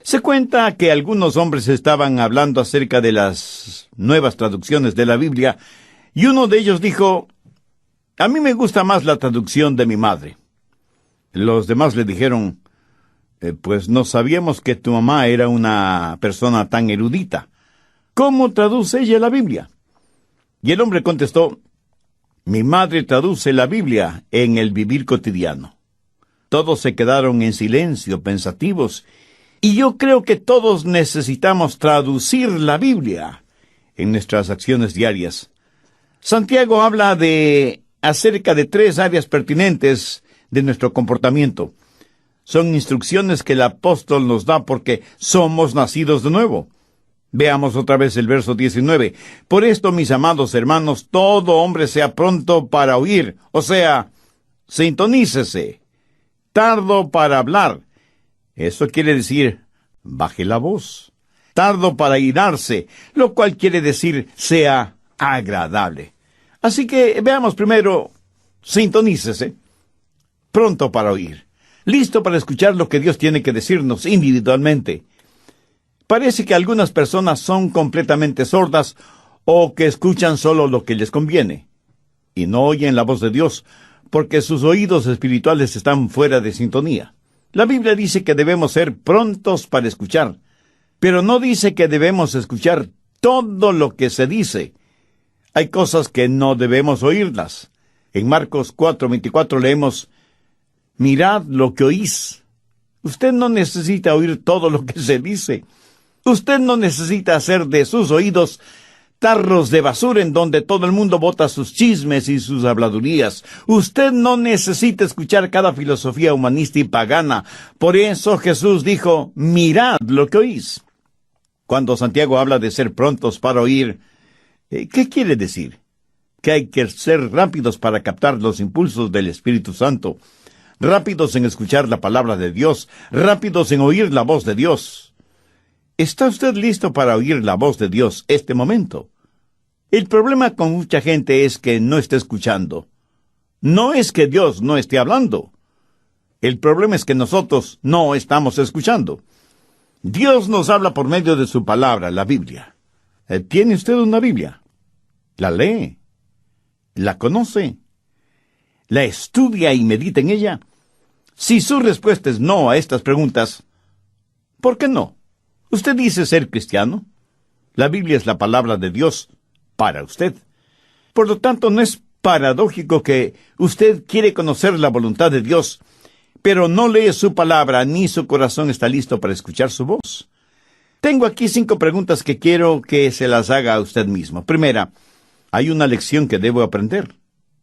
Se cuenta que algunos hombres estaban hablando acerca de las nuevas traducciones de la Biblia, y uno de ellos dijo: «A mí me gusta más la traducción de mi madre». Los demás le dijeron: «Pues no sabíamos que tu mamá era una persona tan erudita. ¿Cómo traduce ella la Biblia?». Y el hombre contestó: «Mi madre traduce la Biblia en el vivir cotidiano». Todos se quedaron en silencio, pensativos, y yo creo que todos necesitamos traducir la Biblia en nuestras acciones diarias. Santiago habla acerca de 3 áreas pertinentes de nuestro comportamiento. Son instrucciones que el apóstol nos da porque somos nacidos de nuevo. Veamos otra vez el verso 19. «Por esto, mis amados hermanos, todo hombre sea pronto para oír», o sea, sintonícese, tardo para hablar. Eso quiere decir, baje la voz. Tardo para irarse, lo cual quiere decir, sea agradable. Así que veamos primero, sintonícese, pronto para oír, listo para escuchar lo que Dios tiene que decirnos individualmente. Parece que algunas personas son completamente sordas o que escuchan solo lo que les conviene y no oyen la voz de Dios porque sus oídos espirituales están fuera de sintonía. La Biblia dice que debemos ser prontos para escuchar, pero no dice que debemos escuchar todo lo que se dice. Hay cosas que no debemos oírlas. En Marcos 4:24 leemos: «Mirad lo que oís». Usted no necesita oír todo lo que se dice. Usted no necesita hacer de sus oídos tarros de basura en donde todo el mundo bota sus chismes y sus habladurías. Usted no necesita escuchar cada filosofía humanista y pagana. Por eso Jesús dijo: «Mirad lo que oís». Cuando Santiago habla de ser prontos para oír, ¿qué quiere decir? Que hay que ser rápidos para captar los impulsos del Espíritu Santo, rápidos en escuchar la palabra de Dios, rápidos en oír la voz de Dios. ¿Está usted listo para oír la voz de Dios este momento? El problema con mucha gente es que no está escuchando. No es que Dios no esté hablando. El problema es que nosotros no estamos escuchando. Dios nos habla por medio de su palabra, la Biblia. ¿Tiene usted una Biblia? ¿La lee? ¿La conoce? ¿La estudia y medita en ella? Si su respuesta es no a estas preguntas, ¿por qué no? ¿Usted dice ser cristiano? La Biblia es la palabra de Dios para usted. Por lo tanto, no es paradójico que usted quiere conocer la voluntad de Dios, pero no lee su palabra ni su corazón está listo para escuchar su voz. Tengo aquí 5 preguntas que quiero que se las haga a usted mismo. Primera, ¿hay una lección que debo aprender?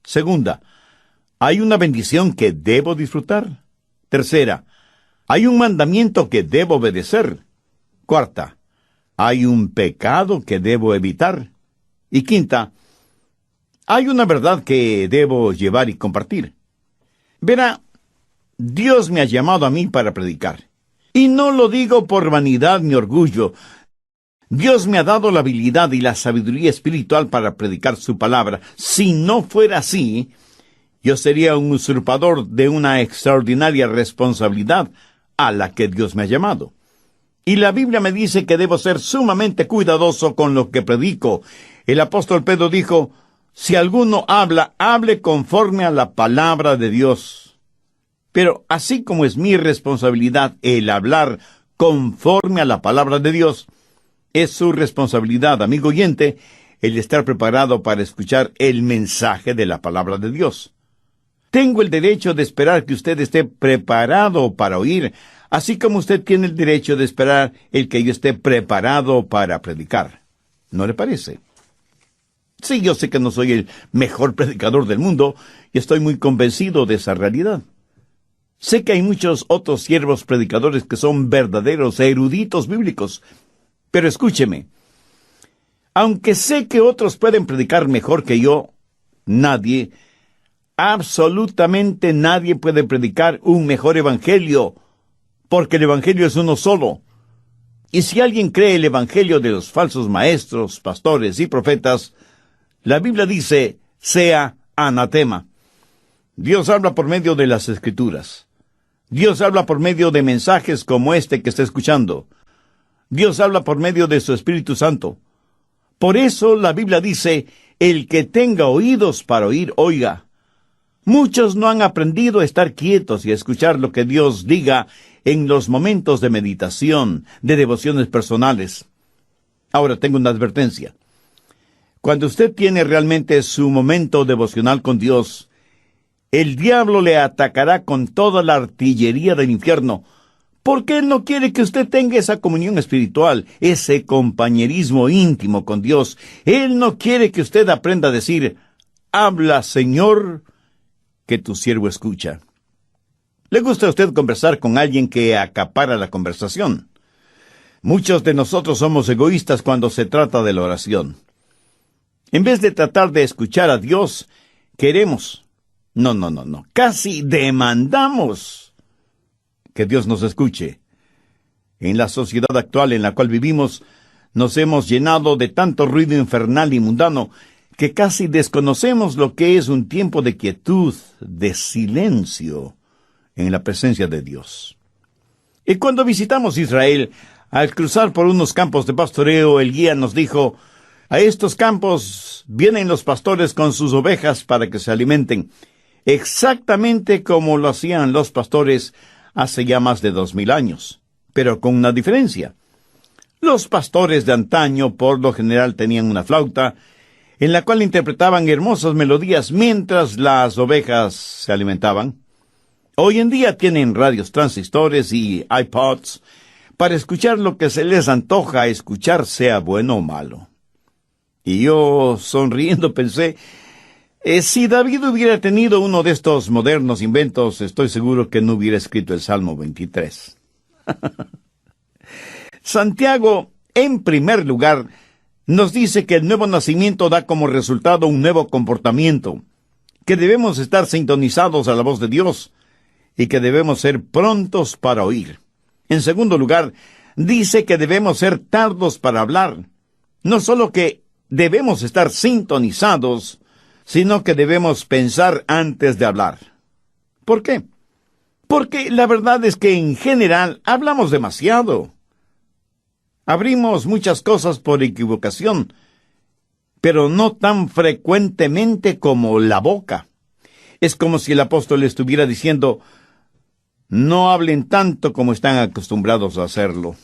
Segunda, ¿hay una bendición que debo disfrutar? Tercera, ¿hay un mandamiento que debo obedecer? Cuarta, ¿hay un pecado que debo evitar? Y quinta, ¿hay una verdad que debo llevar y compartir? Verá, Dios me ha llamado a mí para predicar. Y no lo digo por vanidad ni orgullo. Dios me ha dado la habilidad y la sabiduría espiritual para predicar su palabra. Si no fuera así, yo sería un usurpador de una extraordinaria responsabilidad a la que Dios me ha llamado. Y la Biblia me dice que debo ser sumamente cuidadoso con lo que predico. El apóstol Pedro dijo: «Si alguno habla, hable conforme a la palabra de Dios». Pero así como es mi responsabilidad el hablar conforme a la palabra de Dios, es su responsabilidad, amigo oyente, el estar preparado para escuchar el mensaje de la palabra de Dios. Tengo el derecho de esperar que usted esté preparado para oír, así como usted tiene el derecho de esperar el que yo esté preparado para predicar. ¿No le parece? Sí, yo sé que no soy el mejor predicador del mundo y estoy muy convencido de esa realidad. Sé que hay muchos otros siervos predicadores que son verdaderos eruditos bíblicos, pero escúcheme. Aunque sé que otros pueden predicar mejor que yo, nadie, absolutamente nadie puede predicar un mejor evangelio, porque el evangelio es uno solo. Y si alguien cree el evangelio de los falsos maestros, pastores y profetas, la Biblia dice: sea anatema. Dios habla por medio de las Escrituras. Dios habla por medio de mensajes como este que está escuchando. Dios habla por medio de su Espíritu Santo. Por eso la Biblia dice, el que tenga oídos para oír, oiga. Muchos no han aprendido a estar quietos y a escuchar lo que Dios diga en los momentos de meditación, de devociones personales. Ahora tengo una advertencia. Cuando usted tiene realmente su momento devocional con Dios, el diablo le atacará con toda la artillería del infierno, porque él no quiere que usted tenga esa comunión espiritual, ese compañerismo íntimo con Dios. Él no quiere que usted aprenda a decir, habla, Señor, que tu siervo escucha. ¿Le gusta a usted conversar con alguien que acapara la conversación? Muchos de nosotros somos egoístas cuando se trata de la oración. En vez de tratar de escuchar a Dios, queremos, casi demandamos que Dios nos escuche. En la sociedad actual en la cual vivimos, nos hemos llenado de tanto ruido infernal y mundano que casi desconocemos lo que es un tiempo de quietud, de silencio, en la presencia de Dios. Y cuando visitamos Israel, al cruzar por unos campos de pastoreo, el guía nos dijo, a estos campos vienen los pastores con sus ovejas para que se alimenten, exactamente como lo hacían los pastores hace ya más de 2000 años, pero con una diferencia. Los pastores de antaño por lo general tenían una flauta, en la cual interpretaban hermosas melodías mientras las ovejas se alimentaban. Hoy en día tienen radios transistores y iPods para escuchar lo que se les antoja escuchar, sea bueno o malo. Y yo, sonriendo, pensé, si David hubiera tenido uno de estos modernos inventos, estoy seguro que no hubiera escrito el Salmo 23. Santiago, en primer lugar, nos dice que el nuevo nacimiento da como resultado un nuevo comportamiento, que debemos estar sintonizados a la voz de Dios y que debemos ser prontos para oír. En segundo lugar, dice que debemos ser tardos para hablar. No solo que debemos estar sintonizados, sino que debemos pensar antes de hablar. ¿Por qué? Porque la verdad es que en general hablamos demasiado. Abrimos muchas cosas por equivocación, pero no tan frecuentemente como la boca. Es como si el apóstol estuviera diciendo, no hablen tanto como están acostumbrados a hacerlo.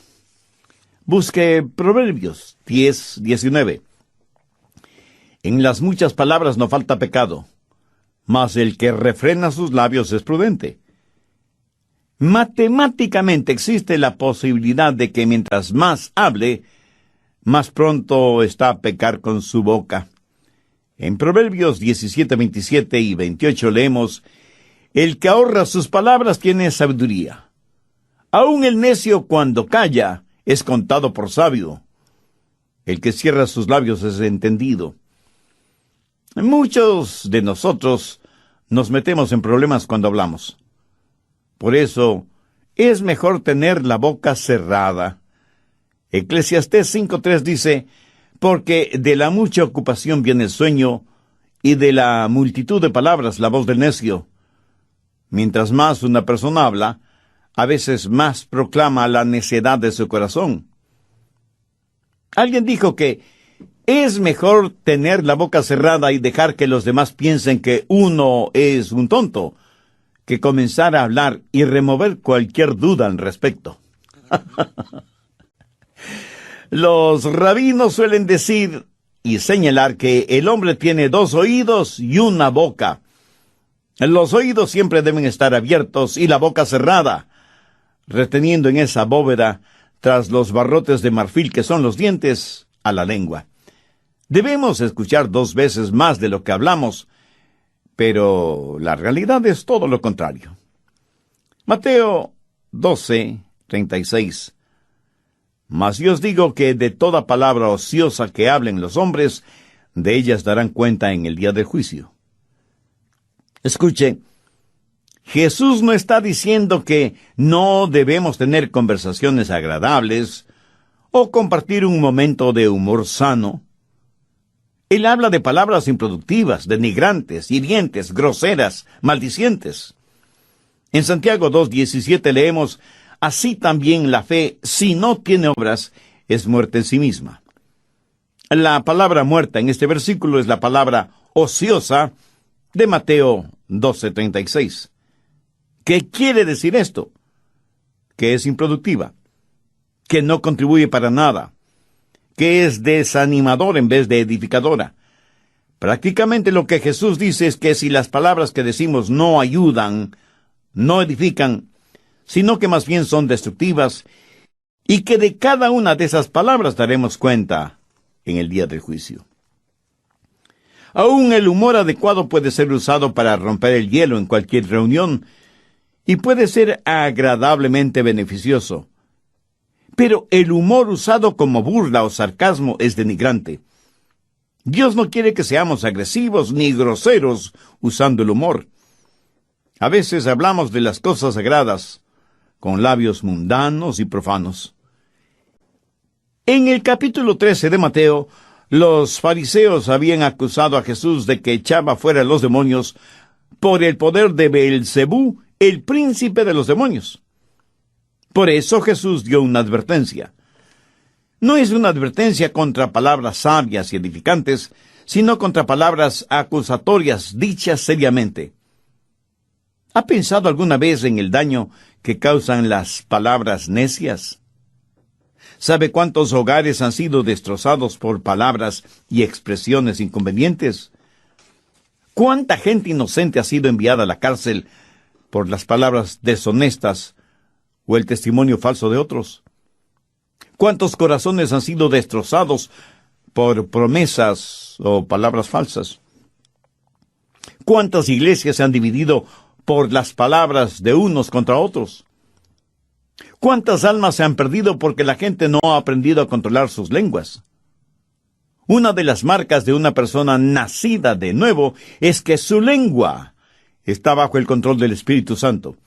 Busque Proverbios 10:19. En las muchas palabras no falta pecado, mas el que refrena sus labios es prudente. Matemáticamente existe la posibilidad de que mientras más hable, más pronto está a pecar con su boca. En Proverbios 17:27 y 28 leemos, el que ahorra sus palabras tiene sabiduría. Aun el necio cuando calla es contado por sabio. El que cierra sus labios es entendido. Muchos de nosotros nos metemos en problemas cuando hablamos. Por eso, es mejor tener la boca cerrada. Eclesiastés 5:3 dice, porque de la mucha ocupación viene el sueño, y de la multitud de palabras la voz del necio. Mientras más una persona habla, a veces más proclama la necedad de su corazón. Alguien dijo que es mejor tener la boca cerrada y dejar que los demás piensen que uno es un tonto, que comenzar a hablar y remover cualquier duda al respecto. Los rabinos suelen decir y señalar que el hombre tiene 2 oídos y una boca. Los oídos siempre deben estar abiertos y la boca cerrada, reteniendo en esa bóveda, tras los barrotes de marfil que son los dientes, a la lengua. Debemos escuchar 2 veces más de lo que hablamos, pero la realidad es todo lo contrario. Mateo 12:36. Mas yo os digo que de toda palabra ociosa que hablen los hombres, de ellas darán cuenta en el día del juicio. Escuche, Jesús no está diciendo que no debemos tener conversaciones agradables o compartir un momento de humor sano. Él habla de palabras improductivas, denigrantes, hirientes, groseras, maldicientes. En Santiago 2:17 leemos: así también la fe, si no tiene obras, es muerta en sí misma. La palabra muerta en este versículo es la palabra ociosa de Mateo 12:36. ¿Qué quiere decir esto? Que es improductiva, que no contribuye para nada, que es desanimadora en vez de edificadora. Prácticamente lo que Jesús dice es que si las palabras que decimos no ayudan, no edifican, sino que más bien son destructivas, y que de cada una de esas palabras daremos cuenta en el día del juicio. Aún el humor adecuado puede ser usado para romper el hielo en cualquier reunión, y puede ser agradablemente beneficioso. Pero el humor usado como burla o sarcasmo es denigrante. Dios no quiere que seamos agresivos ni groseros usando el humor. A veces hablamos de las cosas sagradas con labios mundanos y profanos. En el capítulo 13 de Mateo, los fariseos habían acusado a Jesús de que echaba fuera a los demonios por el poder de Beelzebú, el príncipe de los demonios. Por eso Jesús dio una advertencia. No es una advertencia contra palabras sabias y edificantes, sino contra palabras acusatorias dichas seriamente. ¿Ha pensado alguna vez en el daño que causan las palabras necias? ¿Sabe cuántos hogares han sido destrozados por palabras y expresiones inconvenientes? ¿Cuánta gente inocente ha sido enviada a la cárcel por las palabras deshonestas o el testimonio falso de otros? ¿Cuántos corazones han sido destrozados por promesas o palabras falsas? ¿Cuántas iglesias se han dividido por las palabras de unos contra otros? ¿Cuántas almas se han perdido porque la gente no ha aprendido a controlar sus lenguas? Una de las marcas de una persona nacida de nuevo es que su lengua está bajo el control del Espíritu Santo.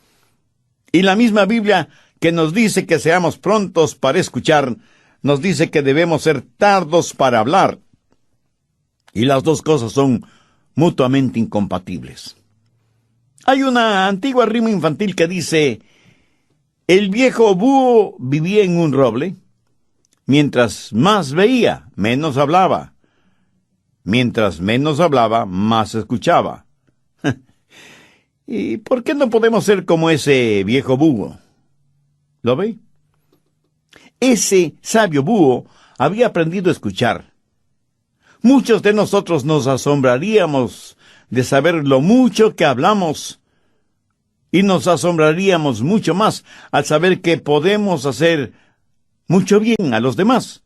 Y la misma Biblia, que nos dice que seamos prontos para escuchar, nos dice que debemos ser tardos para hablar. Y las dos cosas son mutuamente incompatibles. Hay una antigua rima infantil que dice: el viejo búho vivía en un roble. Mientras más veía, menos hablaba. Mientras menos hablaba, más escuchaba. ¿Y por qué no podemos ser como ese viejo búho? ¿Lo ve? Ese sabio búho había aprendido a escuchar. Muchos de nosotros nos asombraríamos de saber lo mucho que hablamos, y nos asombraríamos mucho más al saber que podemos hacer mucho bien a los demás,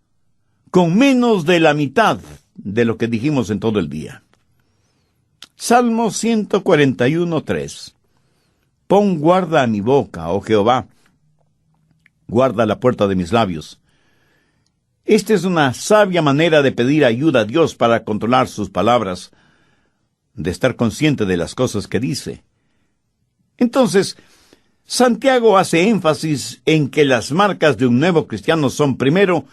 con menos de la mitad de lo que dijimos en todo el día. Salmo 141:3. Pon guarda a mi boca, oh Jehová, guarda la puerta de mis labios. Esta es una sabia manera de pedir ayuda a Dios para controlar sus palabras, de estar consciente de las cosas que dice. Entonces, Santiago hace énfasis en que las marcas de un nuevo cristiano son, primero,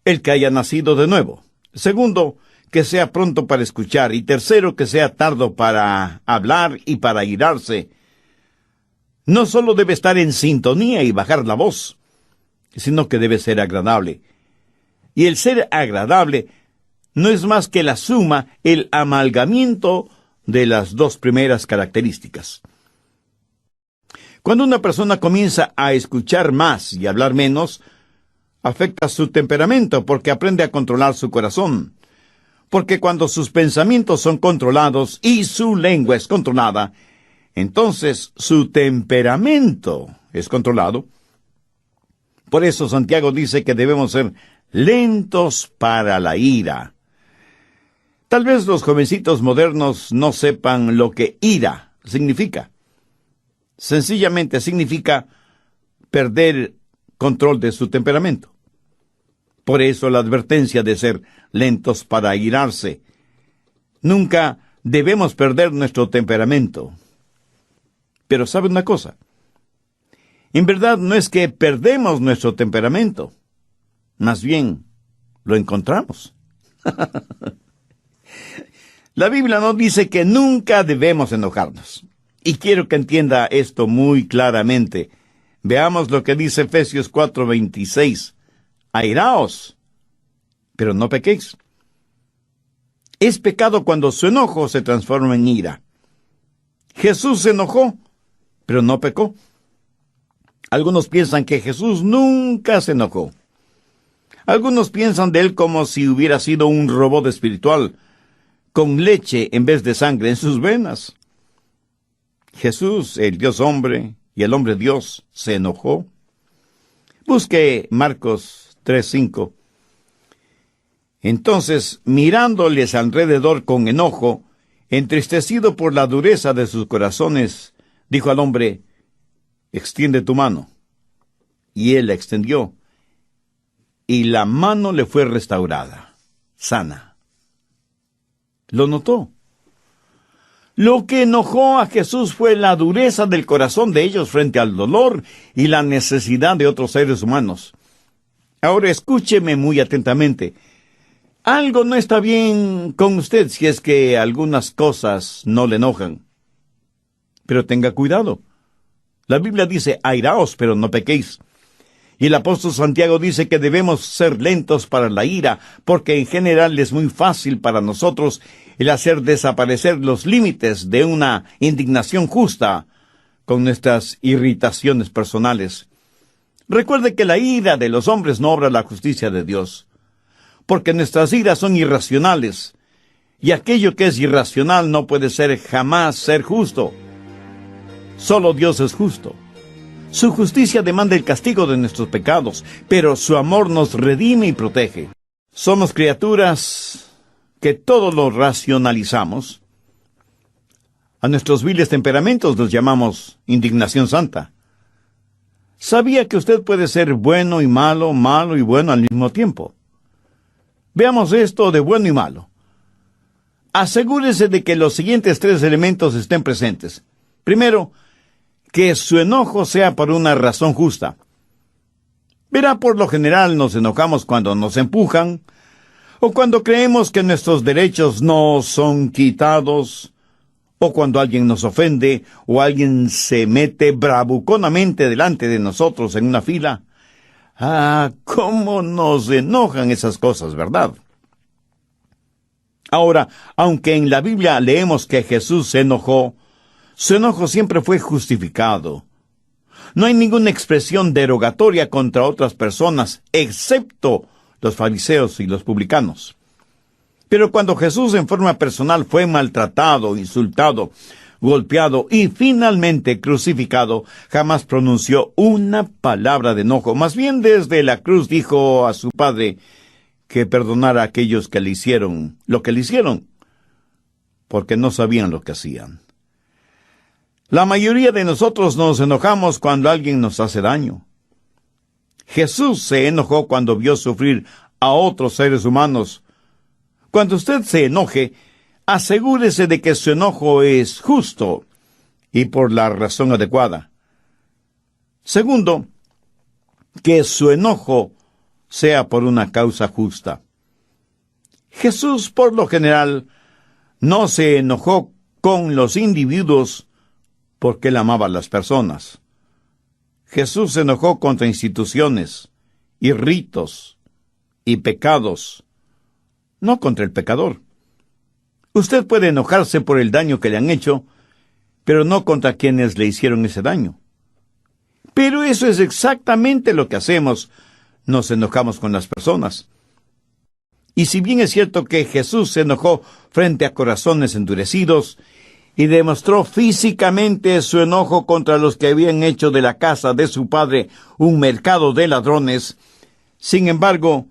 el que haya nacido de nuevo; segundo, que sea pronto para escuchar; y tercero, que sea tardo para hablar y para irarse. No solo debe estar en sintonía y bajar la voz, sino que debe ser agradable. Y el ser agradable no es más que la suma, el amalgamiento de las dos primeras características. Cuando una persona comienza a escuchar más y hablar menos, afecta su temperamento porque aprende a controlar su corazón. Porque cuando sus pensamientos son controlados y su lengua es controlada, entonces su temperamento es controlado. Por eso Santiago dice que debemos ser lentos para la ira. Tal vez los jovencitos modernos no sepan lo que ira significa. Sencillamente significa perder control de su temperamento. Por eso la advertencia de ser lentos para irarse. Nunca debemos perder nuestro temperamento. Pero ¿sabe una cosa? En verdad no es que perdemos nuestro temperamento. Más bien, lo encontramos. La Biblia nos dice que nunca debemos enojarnos. Y quiero que entienda esto muy claramente. Veamos lo que dice Efesios 4:26. Airaos, pero no pequéis. Es pecado cuando su enojo se transforma en ira. Jesús se enojó, pero no pecó. Algunos piensan que Jesús nunca se enojó. Algunos piensan de él como si hubiera sido un robot espiritual, con leche en vez de sangre en sus venas. Jesús, el Dios hombre y el hombre Dios, se enojó. Busque Marcos 3:5. Entonces, mirándoles alrededor con enojo, entristecido por la dureza de sus corazones, dijo al hombre: extiende tu mano. Y él la extendió, y la mano le fue restaurada, sana. ¿Lo notó? Lo que enojó a Jesús fue la dureza del corazón de ellos frente al dolor y la necesidad de otros seres humanos. Ahora escúcheme muy atentamente. Algo no está bien con usted si es que algunas cosas no le enojan. Pero tenga cuidado. La Biblia dice, airaos, pero no pequéis. Y el apóstol Santiago dice que debemos ser lentos para la ira, porque en general es muy fácil para nosotros el hacer desaparecer los límites de una indignación justa con nuestras irritaciones personales. Recuerde que la ira de los hombres no obra la justicia de Dios, porque nuestras iras son irracionales, y aquello que es irracional no puede jamás ser justo. Solo Dios es justo. Su justicia demanda el castigo de nuestros pecados, pero su amor nos redime y protege. Somos criaturas que todo lo racionalizamos. A nuestros viles temperamentos los llamamos indignación santa. ¿Sabía que usted puede ser bueno y malo, malo y bueno al mismo tiempo? Veamos esto de bueno y malo. Asegúrese de que los siguientes 3 elementos estén presentes. Primero, que su enojo sea por una razón justa. Verá, por lo general nos enojamos cuando nos empujan, o cuando creemos que nuestros derechos no son quitados, o cuando alguien nos ofende, o alguien se mete bravuconamente delante de nosotros en una fila. Ah, cómo nos enojan esas cosas, ¿verdad? Ahora, aunque en la Biblia leemos que Jesús se enojó, su enojo siempre fue justificado. No hay ninguna expresión derogatoria contra otras personas, excepto los fariseos y los publicanos. Pero cuando Jesús en forma personal fue maltratado, insultado, golpeado y finalmente crucificado, jamás pronunció una palabra de enojo. Más bien desde la cruz dijo a su Padre que perdonara a aquellos que le hicieron lo que le hicieron, porque no sabían lo que hacían. La mayoría de nosotros nos enojamos cuando alguien nos hace daño. Jesús se enojó cuando vio sufrir a otros seres humanos. Cuando usted se enoje, asegúrese de que su enojo es justo y por la razón adecuada. Segundo, que su enojo sea por una causa justa. Jesús, por lo general, no se enojó con los individuos porque él amaba a las personas. Jesús se enojó contra instituciones, y ritos, y pecados, no contra el pecador. Usted puede enojarse por el daño que le han hecho, pero no contra quienes le hicieron ese daño. Pero eso es exactamente lo que hacemos. Nos enojamos con las personas. Y si bien es cierto que Jesús se enojó frente a corazones endurecidos, y demostró físicamente su enojo contra los que habían hecho de la casa de su padre un mercado de ladrones, sin embargo,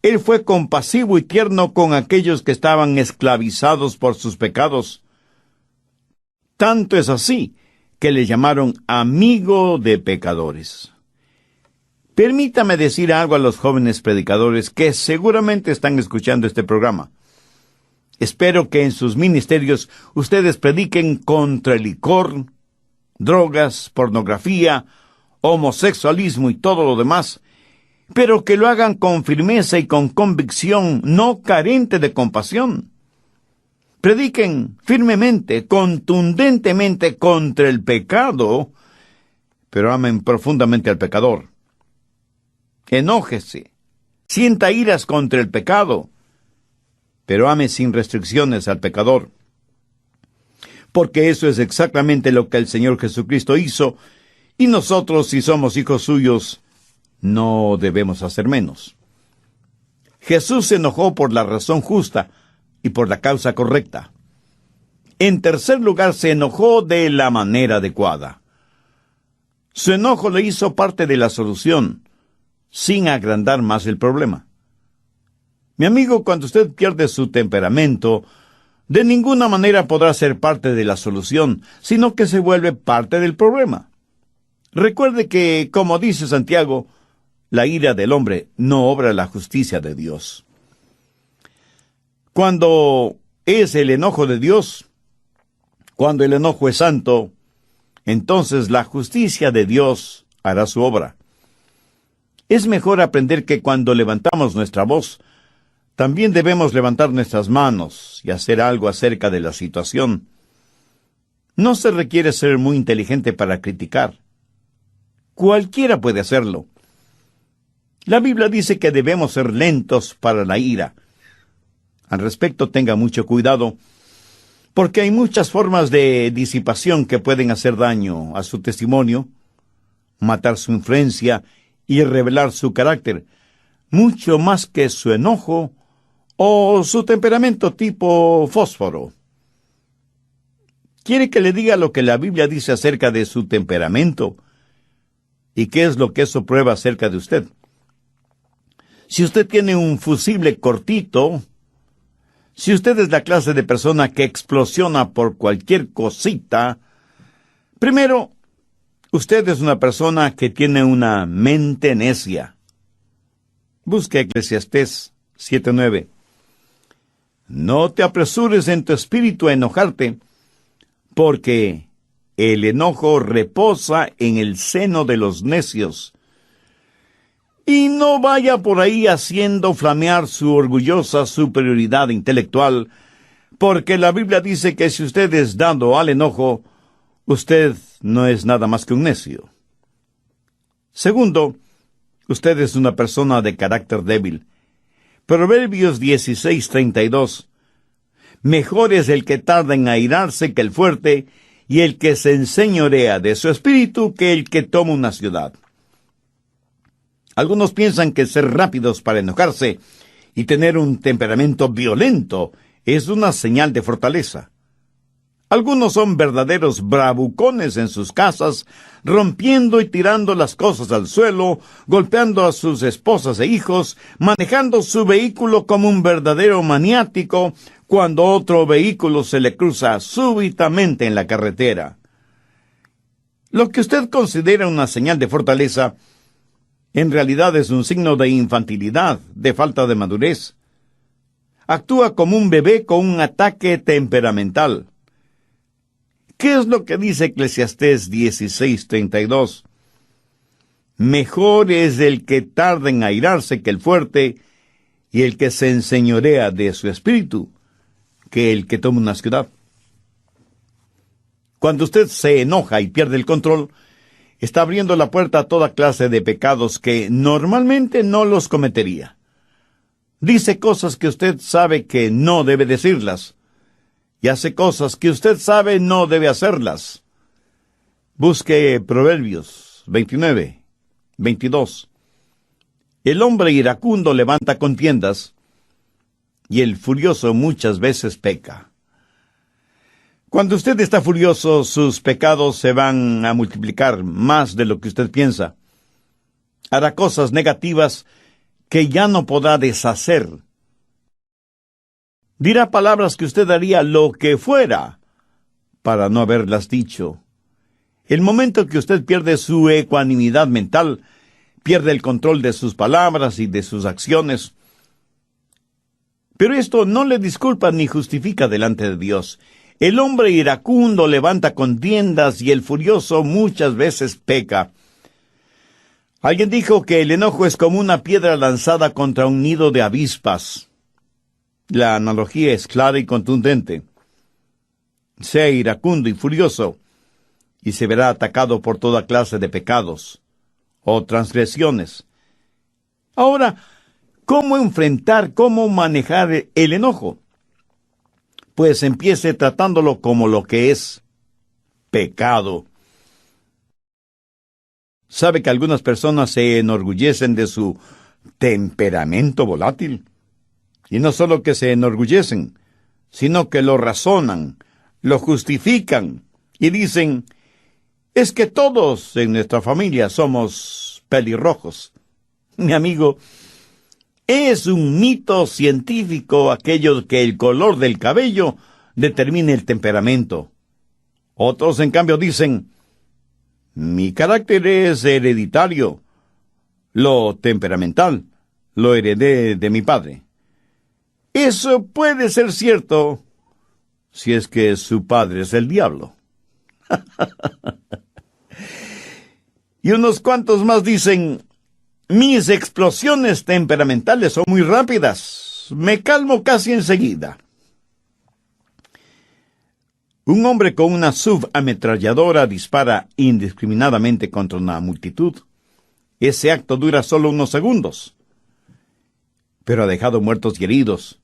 él fue compasivo y tierno con aquellos que estaban esclavizados por sus pecados. Tanto es así que le llamaron amigo de pecadores. Permítame decir algo a los jóvenes predicadores que seguramente están escuchando este programa. Espero que en sus ministerios ustedes prediquen contra el licor, drogas, pornografía, homosexualismo y todo lo demás, pero que lo hagan con firmeza y con convicción, no carente de compasión. Prediquen firmemente, contundentemente contra el pecado, pero amen profundamente al pecador. Enójese, sienta iras contra el pecado, pero ame sin restricciones al pecador. Porque eso es exactamente lo que el Señor Jesucristo hizo, y nosotros, si somos hijos suyos, no debemos hacer menos. Jesús se enojó por la razón justa y por la causa correcta. En tercer lugar, se enojó de la manera adecuada. Su enojo le hizo parte de la solución, sin agrandar más el problema. Mi amigo, cuando usted pierde su temperamento, de ninguna manera podrá ser parte de la solución, sino que se vuelve parte del problema. Recuerde que, como dice Santiago, la ira del hombre no obra la justicia de Dios. Cuando es el enojo de Dios, cuando el enojo es santo, entonces la justicia de Dios hará su obra. Es mejor aprender que cuando levantamos nuestra voz, también debemos levantar nuestras manos y hacer algo acerca de la situación. No se requiere ser muy inteligente para criticar. Cualquiera puede hacerlo. La Biblia dice que debemos ser lentos para la ira. Al respecto, tenga mucho cuidado, porque hay muchas formas de disipación que pueden hacer daño a su testimonio, matar su influencia y revelar su carácter, mucho más que su enojo o su temperamento tipo fósforo. ¿Quiere que le diga lo que la Biblia dice acerca de su temperamento? ¿Y qué es lo que eso prueba acerca de usted? Si usted tiene un fusible cortito, si usted es la clase de persona que explosiona por cualquier cosita, primero, usted es una persona que tiene una mente necia. Busque Eclesiastés 7:9. No te apresures en tu espíritu a enojarte, porque el enojo reposa en el seno de los necios. Y no vaya por ahí haciendo flamear su orgullosa superioridad intelectual, porque la Biblia dice que si usted es dado al enojo, usted no es nada más que un necio. Segundo, usted es una persona de carácter débil. Proverbios 16:32. Mejor es el que tarda en airarse que el fuerte, y el que se enseñorea de su espíritu que el que toma una ciudad. Algunos piensan que ser rápidos para enojarse y tener un temperamento violento es una señal de fortaleza. Algunos son verdaderos bravucones en sus casas, rompiendo y tirando las cosas al suelo, golpeando a sus esposas e hijos, manejando su vehículo como un verdadero maniático, cuando otro vehículo se le cruza súbitamente en la carretera. Lo que usted considera una señal de fortaleza, en realidad es un signo de infantilidad, de falta de madurez. Actúa como un bebé con un ataque temperamental. ¿Qué es lo que dice Eclesiastés 16:32? Mejor es el que tarda en airarse que el fuerte, y el que se enseñorea de su espíritu, que el que toma una ciudad. Cuando usted se enoja y pierde el control, está abriendo la puerta a toda clase de pecados que normalmente no los cometería. Dice cosas que usted sabe que no debe decirlas, y hace cosas que usted sabe no debe hacerlas. Busque Proverbios 29:22. El hombre iracundo levanta contiendas, y el furioso muchas veces peca. Cuando usted está furioso, sus pecados se van a multiplicar más de lo que usted piensa. Hará cosas negativas que ya no podrá deshacer. Dirá palabras que usted haría lo que fuera para no haberlas dicho. El momento que usted pierde su ecuanimidad mental, pierde el control de sus palabras y de sus acciones. Pero esto no le disculpa ni justifica delante de Dios. El hombre iracundo levanta contiendas y el furioso muchas veces peca. Alguien dijo que el enojo es como una piedra lanzada contra un nido de avispas. La analogía es clara y contundente. sea iracundo y furioso, y se verá atacado por toda clase de pecados o transgresiones. Ahora, ¿cómo enfrentar, cómo manejar el enojo? Pues empiece tratándolo como lo que es: pecado. ¿Sabe que algunas personas se enorgullecen de su temperamento volátil? Y no solo que se enorgullecen, sino que lo razonan, lo justifican y dicen: es que todos en nuestra familia somos pelirrojos. Mi amigo, es un mito científico aquello que el color del cabello determine el temperamento. Otros, en cambio, dicen: mi carácter es hereditario, lo temperamental lo heredé de mi padre. Eso puede ser cierto si es que su padre es el diablo. Y unos cuantos más dicen: mis explosiones temperamentales son muy rápidas, me calmo casi enseguida. Un hombre con una subametralladora dispara indiscriminadamente contra una multitud. Ese acto dura solo unos segundos, pero ha dejado muertos y heridos.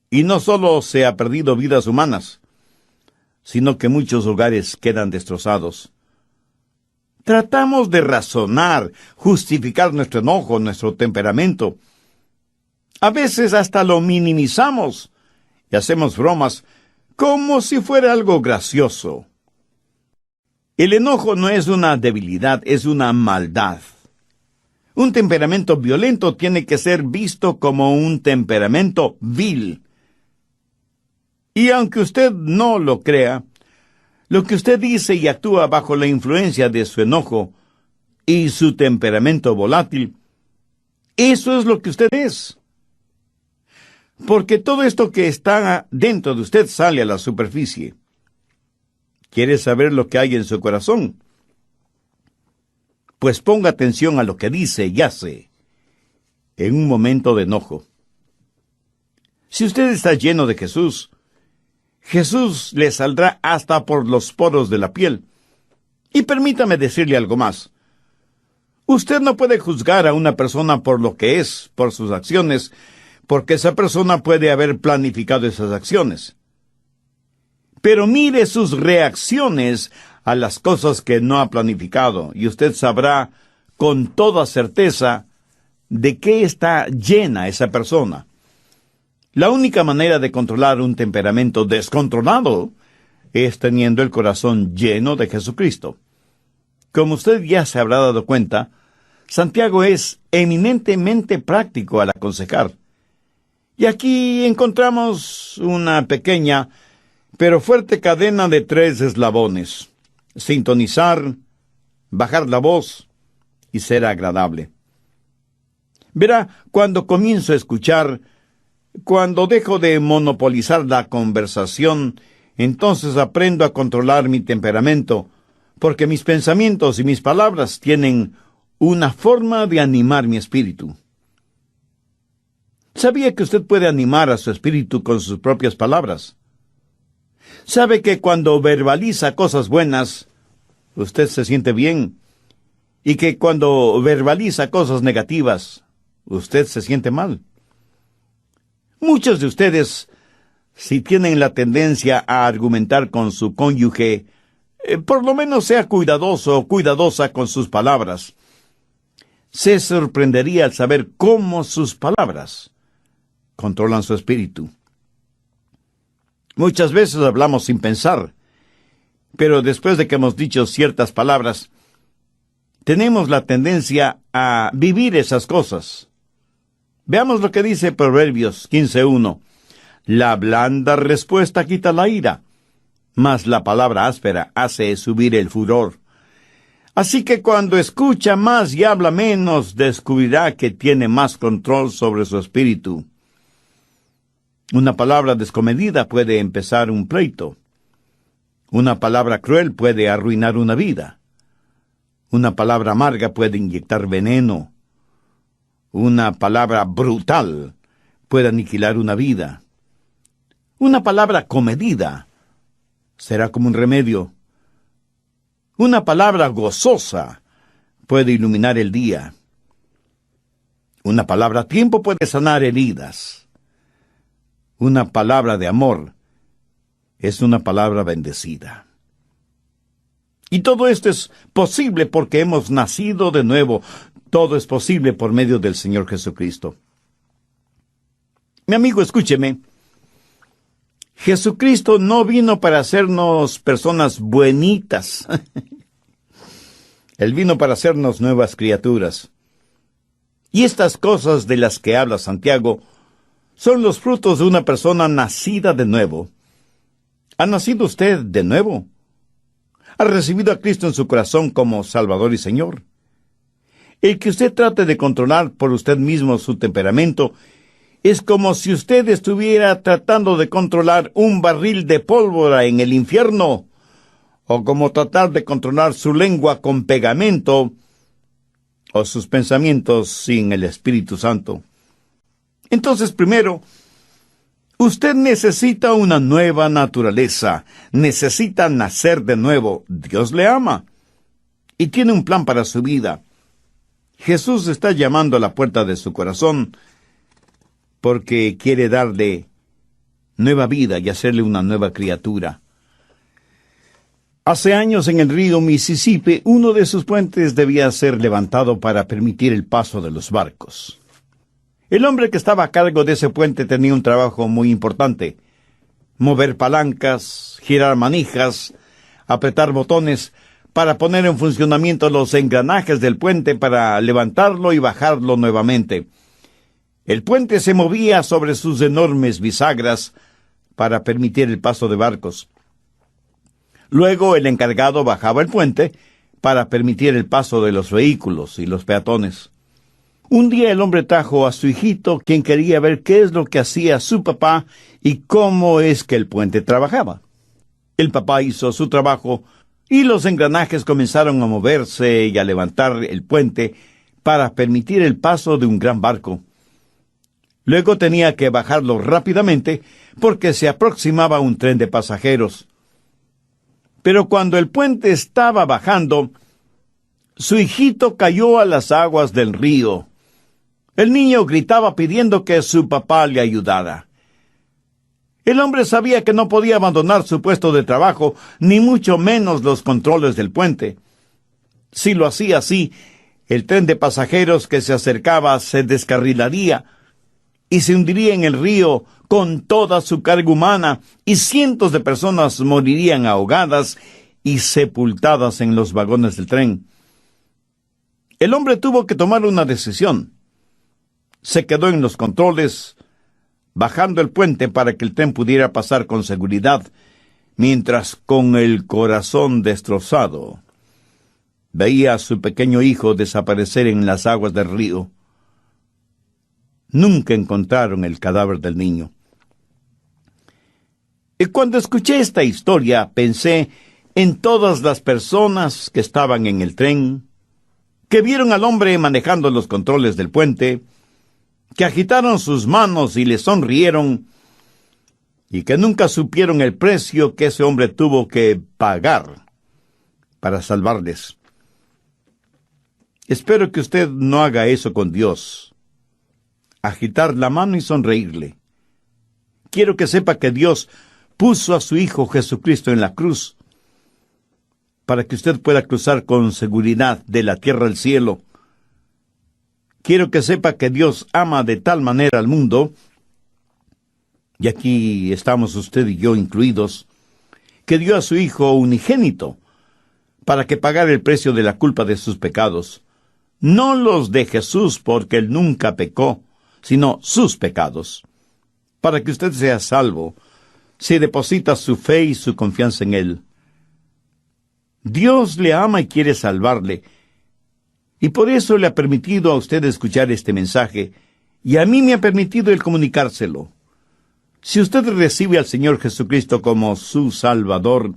Y no solo se ha perdido vidas humanas, sino que muchos hogares quedan destrozados. Tratamos de razonar, justificar nuestro enojo, nuestro temperamento. A veces hasta lo minimizamos y hacemos bromas como si fuera algo gracioso. El enojo no es una debilidad, es una maldad. Un temperamento violento tiene que ser visto como un temperamento vil. Y aunque usted no lo crea, lo que usted dice y actúa bajo la influencia de su enojo y su temperamento volátil, eso es lo que usted es. Porque todo esto que está dentro de usted sale a la superficie. ¿Quiere saber lo que hay en su corazón? Pues ponga atención a lo que dice y hace en un momento de enojo. Si usted está lleno de Jesús, Jesús le saldrá hasta por los poros de la piel. Y permítame decirle algo más. Usted no puede juzgar a una persona por lo que es, por sus acciones, porque esa persona puede haber planificado esas acciones. Pero mire sus reacciones a las cosas que no ha planificado, y usted sabrá con toda certeza de qué está llena esa persona. La única manera de controlar un temperamento descontrolado es teniendo el corazón lleno de Jesucristo. Como usted ya se habrá dado cuenta, Santiago es eminentemente práctico al aconsejar. Y aquí encontramos una pequeña pero fuerte cadena de 3 eslabones: sintonizar, bajar la voz y ser agradable. Verá, cuando comienzo a escuchar, cuando dejo de monopolizar la conversación, entonces aprendo a controlar mi temperamento, porque mis pensamientos y mis palabras tienen una forma de animar mi espíritu. ¿Sabía que usted puede animar a su espíritu con sus propias palabras? ¿Sabe que cuando verbaliza cosas buenas, usted se siente bien? Y que cuando verbaliza cosas negativas, usted se siente mal. Muchos de ustedes, si tienen la tendencia a argumentar con su cónyuge, por lo menos sea cuidadoso o cuidadosa con sus palabras. Se sorprendería al saber cómo sus palabras controlan su espíritu. Muchas veces hablamos sin pensar, pero después de que hemos dicho ciertas palabras, tenemos la tendencia a vivir esas cosas. Veamos lo que dice Proverbios 15:1. La blanda respuesta quita la ira, mas la palabra áspera hace subir el furor. Así que cuando escucha más y habla menos, descubrirá que tiene más control sobre su espíritu. Una palabra descomedida puede empezar un pleito. Una palabra cruel puede arruinar una vida. Una palabra amarga puede inyectar veneno. Una palabra brutal puede aniquilar una vida. Una palabra comedida será como un remedio. Una palabra gozosa puede iluminar el día. Una palabra a tiempo puede sanar heridas. Una palabra de amor es una palabra bendecida. Y todo esto es posible porque hemos nacido de nuevo. Todo es posible por medio del Señor Jesucristo. Mi amigo, escúcheme. Jesucristo no vino para hacernos personas buenitas. Él vino para hacernos nuevas criaturas. Y estas cosas de las que habla Santiago son los frutos de una persona nacida de nuevo. ¿Ha nacido usted de nuevo? ¿Ha recibido a Cristo en su corazón como Salvador y Señor? El que usted trate de controlar por usted mismo su temperamento es como si usted estuviera tratando de controlar un barril de pólvora en el infierno, o como tratar de controlar su lengua con pegamento, o sus pensamientos sin el Espíritu Santo. Entonces, primero, usted necesita una nueva naturaleza, necesita nacer de nuevo. Dios le ama y tiene un plan para su vida. Jesús está llamando a la puerta de su corazón porque quiere darle nueva vida y hacerle una nueva criatura. Hace años en el río Mississippi, uno de sus puentes debía ser levantado para permitir el paso de los barcos. El hombre que estaba a cargo de ese puente tenía un trabajo muy importante: mover palancas, girar manijas, apretar botones para poner en funcionamiento los engranajes del puente para levantarlo y bajarlo nuevamente. El puente se movía sobre sus enormes bisagras para permitir el paso de barcos. Luego el encargado bajaba el puente para permitir el paso de los vehículos y los peatones. Un día el hombre trajo a su hijito, quien quería ver qué es lo que hacía su papá y cómo es que el puente trabajaba. El papá hizo su trabajo y los engranajes comenzaron a moverse y a levantar el puente para permitir el paso de un gran barco. Luego tenía que bajarlo rápidamente porque se aproximaba un tren de pasajeros. Pero cuando el puente estaba bajando, su hijito cayó a las aguas del río. El niño gritaba pidiendo que su papá le ayudara. El hombre sabía que no podía abandonar su puesto de trabajo, ni mucho menos los controles del puente. Si lo hacía así, el tren de pasajeros que se acercaba se descarrilaría y se hundiría en el río con toda su carga humana, y cientos de personas morirían ahogadas y sepultadas en los vagones del tren. El hombre tuvo que tomar una decisión. Se quedó en los controles, bajando el puente para que el tren pudiera pasar con seguridad, mientras con el corazón destrozado veía a su pequeño hijo desaparecer en las aguas del río. Nunca encontraron el cadáver del niño. Y cuando escuché esta historia, pensé en todas las personas que estaban en el tren, que vieron al hombre manejando los controles del puente, que agitaron sus manos y le sonrieron, y que nunca supieron el precio que ese hombre tuvo que pagar para salvarles. Espero que usted no haga eso con Dios. Agitar la mano y sonreírle. Quiero que sepa que Dios puso a su Hijo Jesucristo en la cruz para que usted pueda cruzar con seguridad de la tierra al cielo. Quiero que sepa que Dios ama de tal manera al mundo, y aquí estamos usted y yo incluidos, que dio a su Hijo unigénito para que pagara el precio de la culpa de sus pecados. No los de Jesús, porque Él nunca pecó, sino sus pecados. Para que usted sea salvo, si deposita su fe y su confianza en Él. Dios le ama y quiere salvarle, y por eso le ha permitido a usted escuchar este mensaje, y a mí me ha permitido el comunicárselo. Si usted recibe al Señor Jesucristo como su Salvador,